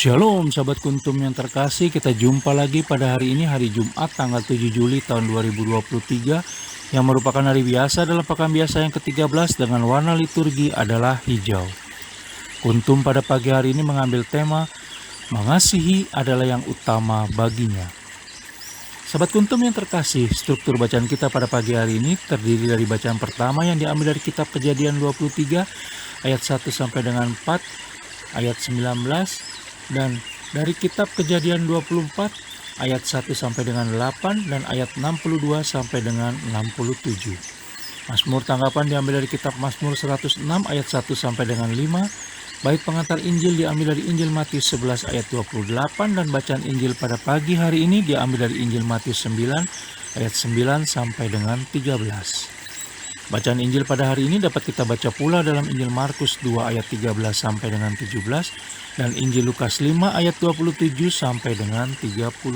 Shalom sahabat kuntum yang terkasih, kita jumpa lagi pada hari ini, hari Jumat tanggal 7 Juli tahun 2023 yang merupakan hari biasa dalam pekan biasa yang ke-13 dengan warna liturgi adalah hijau. Kuntum pada pagi hari ini mengambil tema mengasihi adalah yang utama baginya. Sahabat kuntum yang terkasih, struktur bacaan kita pada pagi hari ini terdiri dari bacaan pertama yang diambil dari kitab Kejadian 23 ayat 1 sampai dengan 4, ayat 19, dan dari kitab Kejadian 24 ayat 1 sampai dengan 8 dan ayat 62 sampai dengan 67. Mazmur tanggapan diambil dari kitab Mazmur 106 ayat 1 sampai dengan 5. Bait pengantar Injil diambil dari Injil Matius 11 ayat 28 dan bacaan Injil pada pagi hari ini diambil dari Injil Matius 9 ayat 9 sampai dengan 13. Bacaan Injil pada hari ini dapat kita baca pula dalam Injil Markus 2 ayat 13 sampai dengan 17 dan Injil Lukas 5 ayat 27 sampai dengan 32.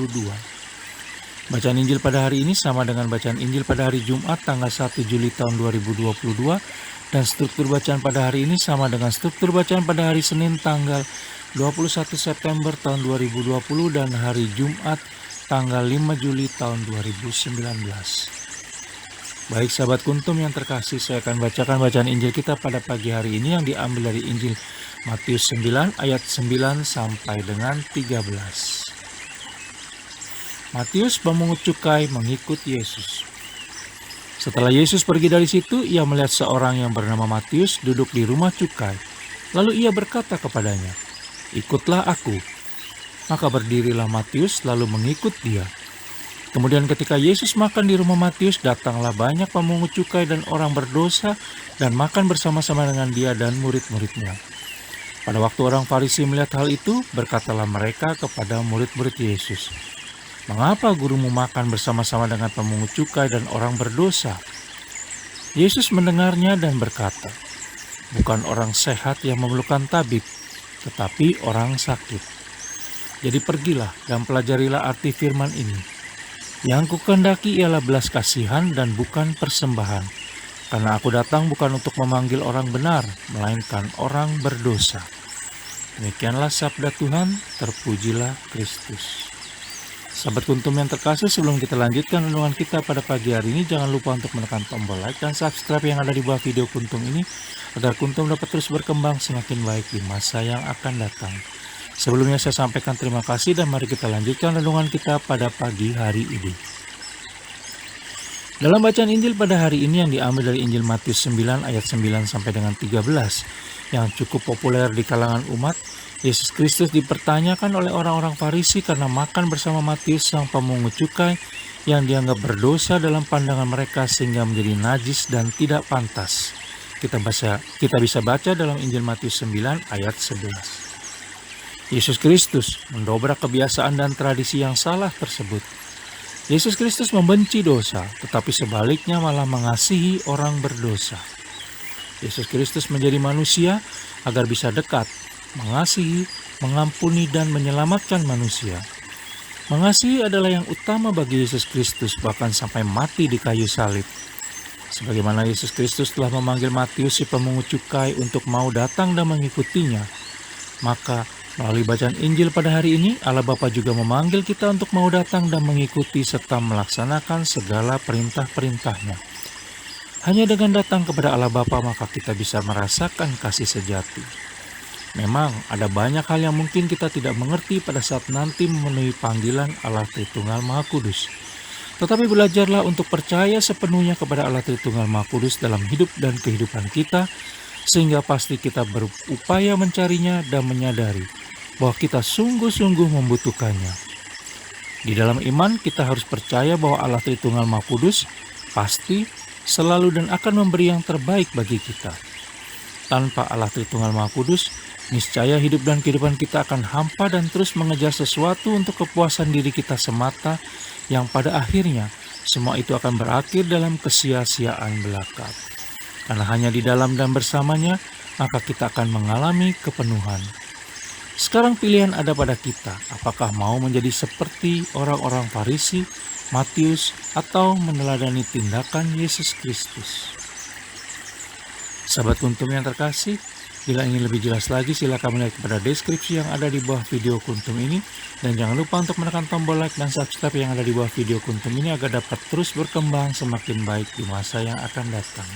Bacaan Injil pada hari ini sama dengan bacaan Injil pada hari Jumat tanggal 1 Juli tahun 2022 dan struktur bacaan pada hari ini sama dengan struktur bacaan pada hari Senin tanggal 21 September tahun 2020 dan hari Jumat tanggal 5 Juli tahun 2019. Baik sahabat kuntum yang terkasih, saya akan bacakan bacaan Injil kita pada pagi hari ini yang diambil dari Injil Matius 9 ayat 9 sampai dengan 13. Matius pemungut cukai mengikut Yesus. Setelah Yesus pergi dari situ, ia melihat seorang yang bernama Matius duduk di rumah cukai. Lalu ia berkata kepadanya, "Ikutlah aku." Maka berdirilah Matius lalu mengikut dia. Kemudian ketika Yesus makan di rumah Matius, datanglah banyak pemungut cukai dan orang berdosa dan makan bersama-sama dengan dia dan murid-muridnya. Pada waktu orang Farisi melihat hal itu, berkatalah mereka kepada murid-murid Yesus, "Mengapa gurumu makan bersama-sama dengan pemungut cukai dan orang berdosa?" Yesus mendengarnya dan berkata, "Bukan orang sehat yang memerlukan tabib, tetapi orang sakit. Jadi pergilah dan pelajarilah arti firman ini. Yang kukehendaki ialah belas kasihan dan bukan persembahan. Karena aku datang bukan untuk memanggil orang benar, melainkan orang berdosa." Demikianlah sabda Tuhan, terpujilah Kristus. Sahabat kuntum yang terkasih, sebelum kita lanjutkan renungan kita pada pagi hari ini, jangan lupa untuk menekan tombol like dan subscribe yang ada di bawah video kuntum ini, agar kuntum dapat terus berkembang semakin baik di masa yang akan datang. Sebelumnya saya sampaikan terima kasih dan mari kita lanjutkan renungan kita pada pagi hari ini. Dalam bacaan Injil pada hari ini yang diambil dari Injil Matius 9 ayat 9 sampai dengan 13 yang cukup populer di kalangan umat, Yesus Kristus dipertanyakan oleh orang-orang Farisi karena makan bersama Matius sang pemungut cukai yang dianggap berdosa dalam pandangan mereka sehingga menjadi najis dan tidak pantas. Kita bisa baca dalam Injil Matius 9 ayat 11. Yesus Kristus mendobrak kebiasaan dan tradisi yang salah tersebut. Yesus Kristus membenci dosa, tetapi sebaliknya malah mengasihi orang berdosa. Yesus Kristus menjadi manusia agar bisa dekat, mengasihi, mengampuni, dan menyelamatkan manusia. Mengasihi adalah yang utama bagi Yesus Kristus, bahkan sampai mati di kayu salib. Sebagaimana Yesus Kristus telah memanggil Matius si pemungut cukai untuk mau datang dan mengikutinya, maka melalui bacaan Injil pada hari ini, Allah Bapa juga memanggil kita untuk mau datang dan mengikuti serta melaksanakan segala perintah-perintahnya. Hanya dengan datang kepada Allah Bapa maka kita bisa merasakan kasih sejati. Memang ada banyak hal yang mungkin kita tidak mengerti pada saat nanti memenuhi panggilan Allah Tritunggal Maha Kudus. Tetapi belajarlah untuk percaya sepenuhnya kepada Allah Tritunggal Maha Kudus dalam hidup dan kehidupan kita, sehingga pasti kita berupaya mencarinya dan menyadari bahwa kita sungguh-sungguh membutuhkannya. Di dalam iman kita harus percaya bahwa Allah Tritunggal Maha Kudus pasti, selalu dan akan memberi yang terbaik bagi kita. Tanpa Allah Tritunggal Maha Kudus, niscaya hidup dan kehidupan kita akan hampa dan terus mengejar sesuatu untuk kepuasan diri kita semata, yang pada akhirnya semua itu akan berakhir dalam kesia-siaan belaka. Karena hanya di dalam dan bersamanya, maka kita akan mengalami kepenuhan. Sekarang pilihan ada pada kita, apakah mau menjadi seperti orang-orang Farisi, Matius, atau meneladani tindakan Yesus Kristus. Sahabat kuntum yang terkasih, Bila ingin lebih jelas lagi, silakan melihat kepada deskripsi yang ada di bawah video Kuntum ini. Dan jangan lupa untuk menekan tombol like dan subscribe yang ada di bawah video Kuntum ini agar dapat terus berkembang semakin baik di masa yang akan datang.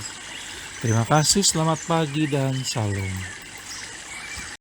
Terima kasih, selamat pagi dan salam.